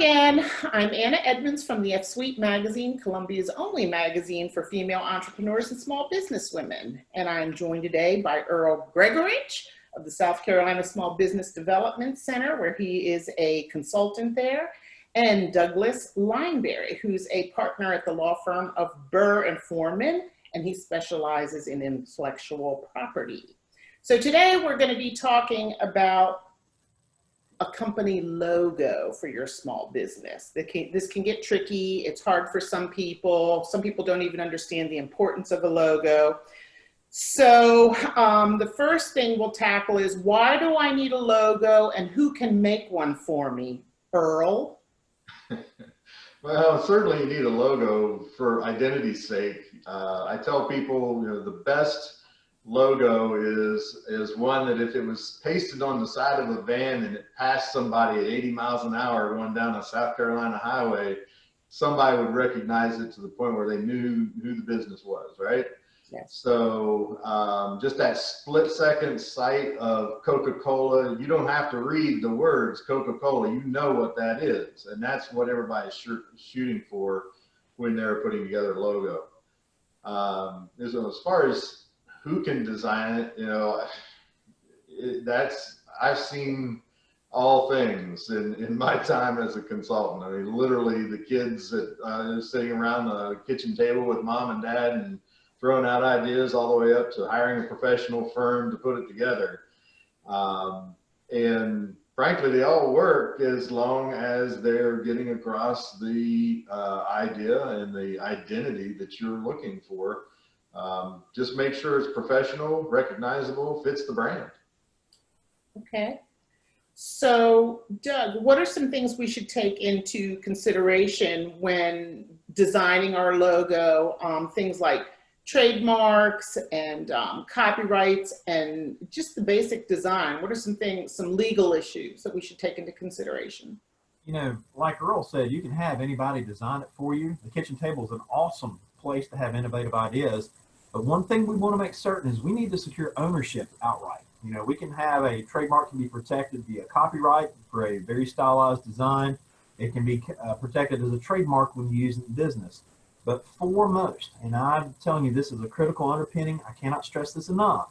again. I'm Anna Edmonds from the F-Suite magazine, Columbia's only magazine for female entrepreneurs and small business women. And I'm joined today by Earl Gregorich of the South Carolina Small Business Development Center, where he is a consultant there, and Douglas Lineberry, who's a partner at the law firm of Burr and Forman, and he specializes in intellectual property. So today we're going to be talking about a company logo for your small business. This can get tricky. It's hard for some people. Some people don't even understand the importance of a logo. So the first thing we'll tackle is, why do I need a logo and who can make one for me? Earl? Well, certainly you need a logo for identity's sake. I tell people, the best logo is one that if it was pasted on the side of a van and it passed somebody at 80 miles an hour going down a South Carolina highway, somebody would recognize it to the point where they knew who the business was, right? Yes. So just that split-second sight of Coca-Cola, you don't have to read the words Coca-Cola, you know what that is. And that's what everybody's shooting for when they're putting together a logo. As far as who can design it, I've seen all things in my time as a consultant. I mean, literally the kids that are sitting around the kitchen table with mom and dad and throwing out ideas, all the way up to hiring a professional firm to put it together. And frankly, they all work as long as they're getting across the idea and the identity that you're looking for. Just make sure it's professional, recognizable, fits the brand. Okay. So, Doug, what are some things we should take into consideration when designing our logo? Things like trademarks and copyrights and just the basic design. What are some things, some legal issues that we should take into consideration? Like Earl said, you can have anybody design it for you. The kitchen table is an awesome place to have innovative ideas. But one thing we want to make certain is we need to secure ownership outright. We can have a trademark can be protected via copyright for a very stylized design. It can be protected as a trademark when you use it in business. But foremost, and I'm telling you this is a critical underpinning, I cannot stress this enough.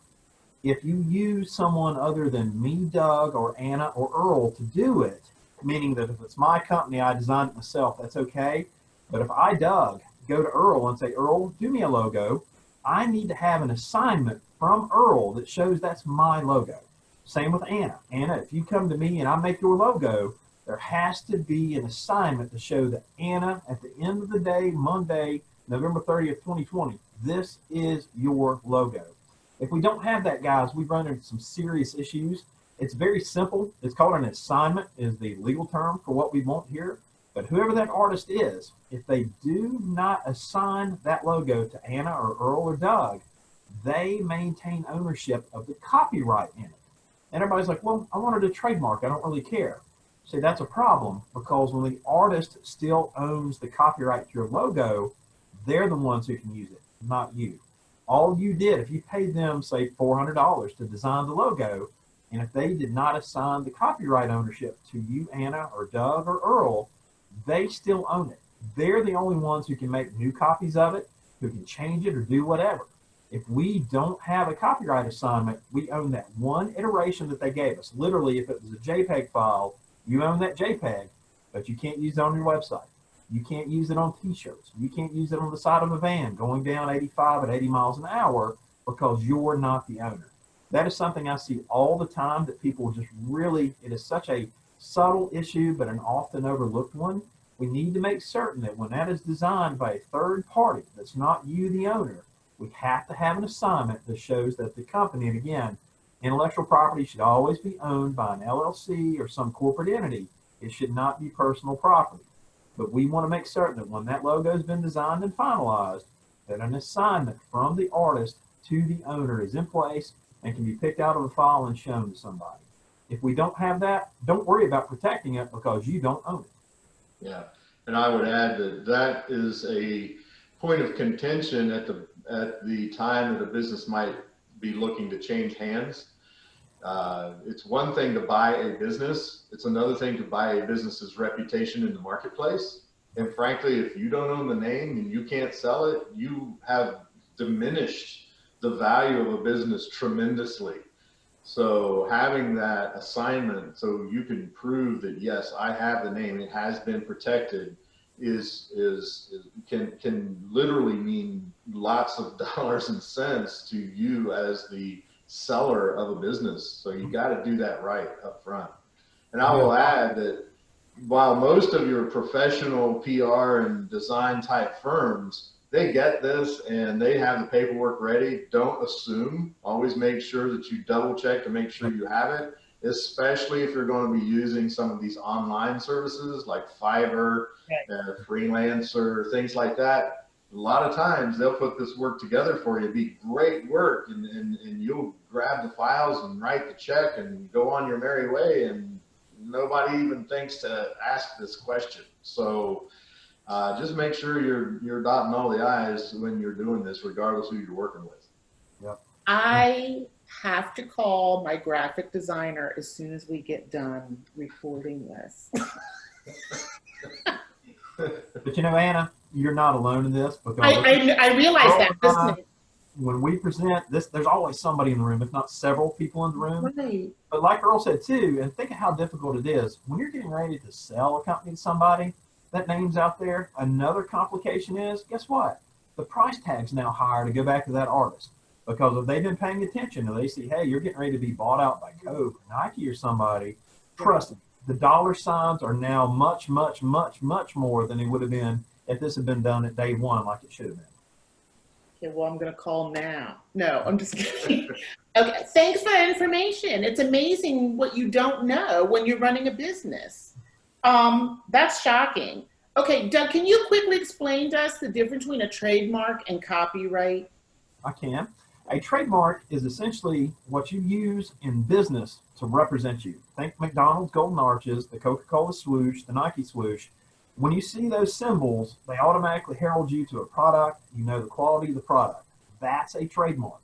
If you use someone other than me, Doug, or Anna, or Earl to do it, meaning that if it's my company, I designed it myself, that's okay. But if I, Doug, go to Earl and say, Earl, do me a logo, I need to have an assignment from Earl that shows that's my logo. Same with Anna. Anna, if you come to me and I make your logo, there has to be an assignment to show that Anna, at the end of the day, Monday, November 30th, 2020, this is your logo. If we don't have that, guys, we run into some serious issues. It's very simple. It's called an assignment, is the legal term for what we want here. But whoever that artist is, if they do not assign that logo to Anna or Earl or Doug, they maintain ownership of the copyright in it. And everybody's like, well, I wanted a trademark. I don't really care. See, that's a problem, because when the artist still owns the copyright to your logo, they're the ones who can use it, not you. All you did, if you paid them, say, $400 to design the logo, and if they did not assign the copyright ownership to you, Anna, or Doug, or Earl, they still own it. They're the only ones who can make new copies of it, who can change it or do whatever. If we don't have a copyright assignment, we own that one iteration that they gave us. Literally, if it was a JPEG file, you own that JPEG, but you can't use it on your website. You can't use it on t-shirts. You can't use it on the side of a van going down 85 at 80 miles an hour, because you're not the owner. That is something I see all the time, that people just really, it is such a subtle issue, but an often overlooked one. We need to make certain that when that is designed by a third party that's not you, the owner, we have to have an assignment that shows that the company, and again, intellectual property should always be owned by an LLC or some corporate entity. It should not be personal property. But we want to make certain that when that logo has been designed and finalized, that an assignment from the artist to the owner is in place and can be picked out of a file and shown to somebody. If we don't have that, don't worry about protecting it, because you don't own it. Yeah, and I would add that that is a point of contention at the time that a business might be looking to change hands. It's one thing to buy a business. It's another thing to buy a business's reputation in the marketplace. And frankly, if you don't own the name and you can't sell it, you have diminished the value of a business tremendously. So having that assignment so you can prove that, yes, I have the name, it has been protected, can literally mean lots of dollars and cents to you as the seller of a business. So you got to do that right up front. And I will add that while most of your professional PR and design type firms, they get this and they have the paperwork ready, don't assume. Always make sure that you double check to make sure you have it, especially if you're going to be using some of these online services like Fiverr, Freelancer, things like that. A lot of times they'll put this work together for you. It'd be great work, and you'll grab the files and write the check and go on your merry way, and nobody even thinks to ask this question. So just make sure you're dotting all the I's when you're doing this, regardless of who you're working with. Yep. I have to call my graphic designer as soon as we get done recording this. But you know, Anna, you're not alone in this, because I realize that. Listening. When we present this, there's always somebody in the room, if not several people in the room. Right. But like Earl said too, and think of how difficult it is when you're getting ready to sell a company to somebody, that name's out there. Another complication is, guess what? The price tag's now higher to go back to that artist, because if they've been paying attention and they see, hey, you're getting ready to be bought out by Coke, Nike, or somebody, trust me, the dollar signs are now much, much, much, much more than they would have been if this had been done at day one like it should have been. Okay, well, I'm going to call now. No, I'm just kidding. Okay, thanks for that information. It's amazing what you don't know when you're running a business. That's shocking. Okay, Doug, can you quickly explain to us the difference between a trademark and copyright? I can. A trademark is essentially what you use in business to represent you. Think McDonald's Golden Arches, the Coca-Cola swoosh, the Nike swoosh. When you see those symbols, they automatically herald you to a product. You know the quality of the product. That's a trademark.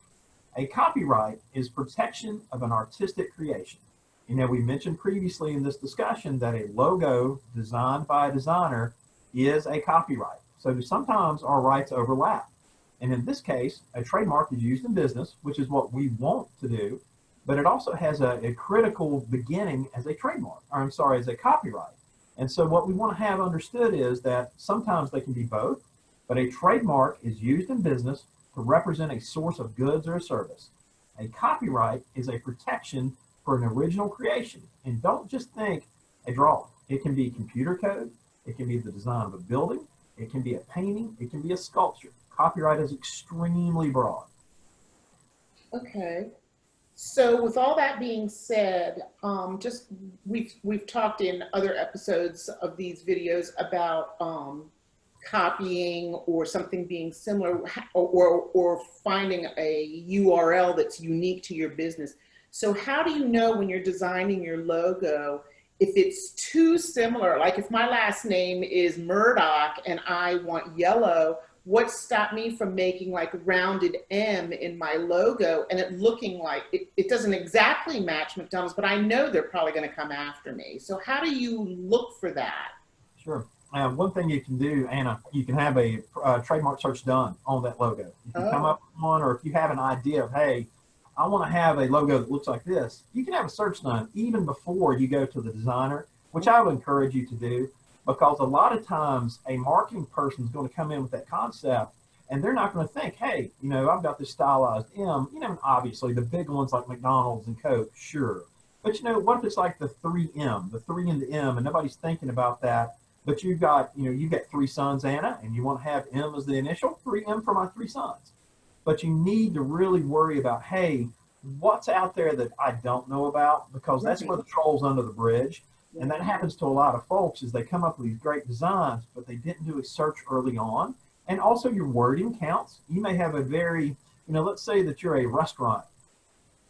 A copyright is protection of an artistic creation. You know, we mentioned previously in this discussion that a logo designed by a designer is a copyright. So sometimes our rights overlap. And in this case, a trademark is used in business, which is what we want to do, but it also has a critical beginning as a trademark, or I'm sorry, as a copyright. And so what we want to have understood is that sometimes they can be both, but a trademark is used in business to represent a source of goods or a service. A copyright is a protection for an original creation. And don't just think a drawing. It can be computer code. It can be the design of a building. It can be a painting. It can be a sculpture. Copyright is extremely broad. Okay. So with all that being said, we've talked in other episodes of these videos about copying or something being similar, or finding a URL that's unique to your business. So how do you know when you're designing your logo if it's too similar? Like if my last name is Murdoch and I want yellow, what stopped me from making like a rounded M in my logo and it looking like it doesn't exactly match McDonald's, but I know they're probably going to come after me. So how do you look for that? Sure. One thing you can do, Anna, you can have a trademark search done on that logo. If you come up with one, or if you have an idea of, hey, I want to have a logo that looks like this, you can have a search done even before you go to the designer, which I would encourage you to do. Because a lot of times a marketing person is going to come in with that concept and they're not going to think, hey, you know, I've got this stylized M, you know, obviously the big ones like McDonald's and Coke, sure. But you know, what if it's like the 3M, the 3 in the M, and nobody's thinking about that, but you've got 3 sons, Anna, and you want to have M as the initial, 3M for my 3 sons. But you need to really worry about, hey, what's out there that I don't know about? Because that's where the troll's under the bridge. And that happens to a lot of folks, is they come up with these great designs, but they didn't do a search early on. And also your wording counts. You may have a very, let's say that you're a restaurant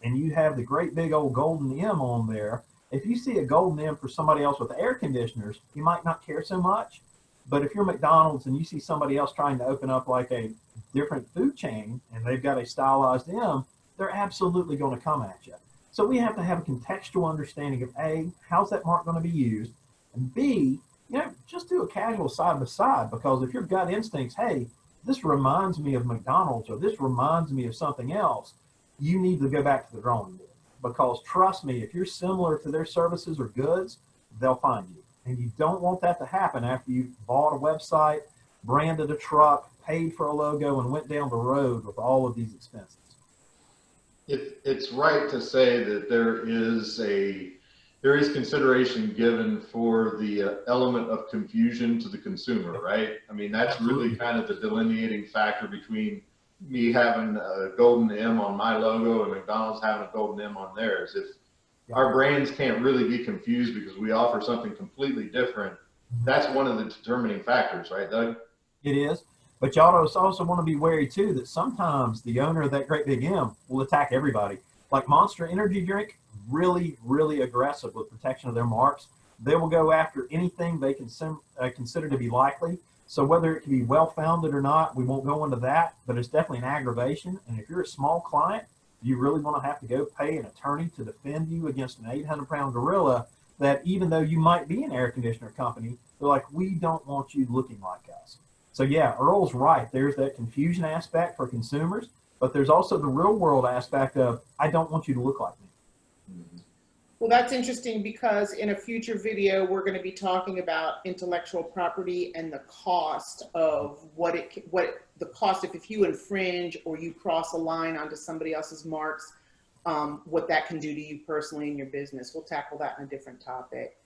and you have the great big old golden M on there. If you see a golden M for somebody else with air conditioners, you might not care so much. But if you're McDonald's and you see somebody else trying to open up like a different food chain and they've got a stylized M, they're absolutely going to come at you. So we have to have a contextual understanding of A, how's that mark going to be used? And B, just do a casual side by side, because if your gut instincts, hey, this reminds me of McDonald's or this reminds me of something else, you need to go back to the drawing board. Because trust me, if you're similar to their services or goods, they'll find you. And you don't want that to happen after you've bought a website, branded a truck, paid for a logo, and went down the road with all of these expenses. It's right to say that there is consideration given for the element of confusion to the consumer, right? I mean, that's really kind of the delineating factor between me having a golden M on my logo and McDonald's having a golden M on theirs. If our brands can't really be confused because we offer something completely different, that's one of the determining factors, right, Doug? It is. But y'all also want to be wary too that sometimes the owner of that great big M will attack everybody. Like Monster Energy Drink, really, really aggressive with protection of their marks. They will go after anything they can consider to be likely. So whether it can be well-founded or not, we won't go into that, but it's definitely an aggravation. And if you're a small client, you really want to have to go pay an attorney to defend you against an 800-pound gorilla that, even though you might be an air conditioner company, they're like, we don't want you looking like us. So yeah, Earl's right. There's that confusion aspect for consumers, but there's also the real world aspect of, I don't want you to look like me. Well, that's interesting, because in a future video, we're going to be talking about intellectual property and the cost of what the cost if you infringe or you cross a line onto somebody else's marks, what that can do to you personally in your business. We'll tackle that in a different topic.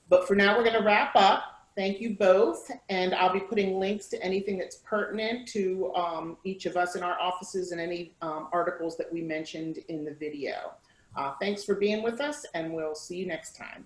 But for now, we're going to wrap up. Thank you both. And I'll be putting links to anything that's pertinent to each of us in our offices and any articles that we mentioned in the video. Thanks for being with us, and we'll see you next time.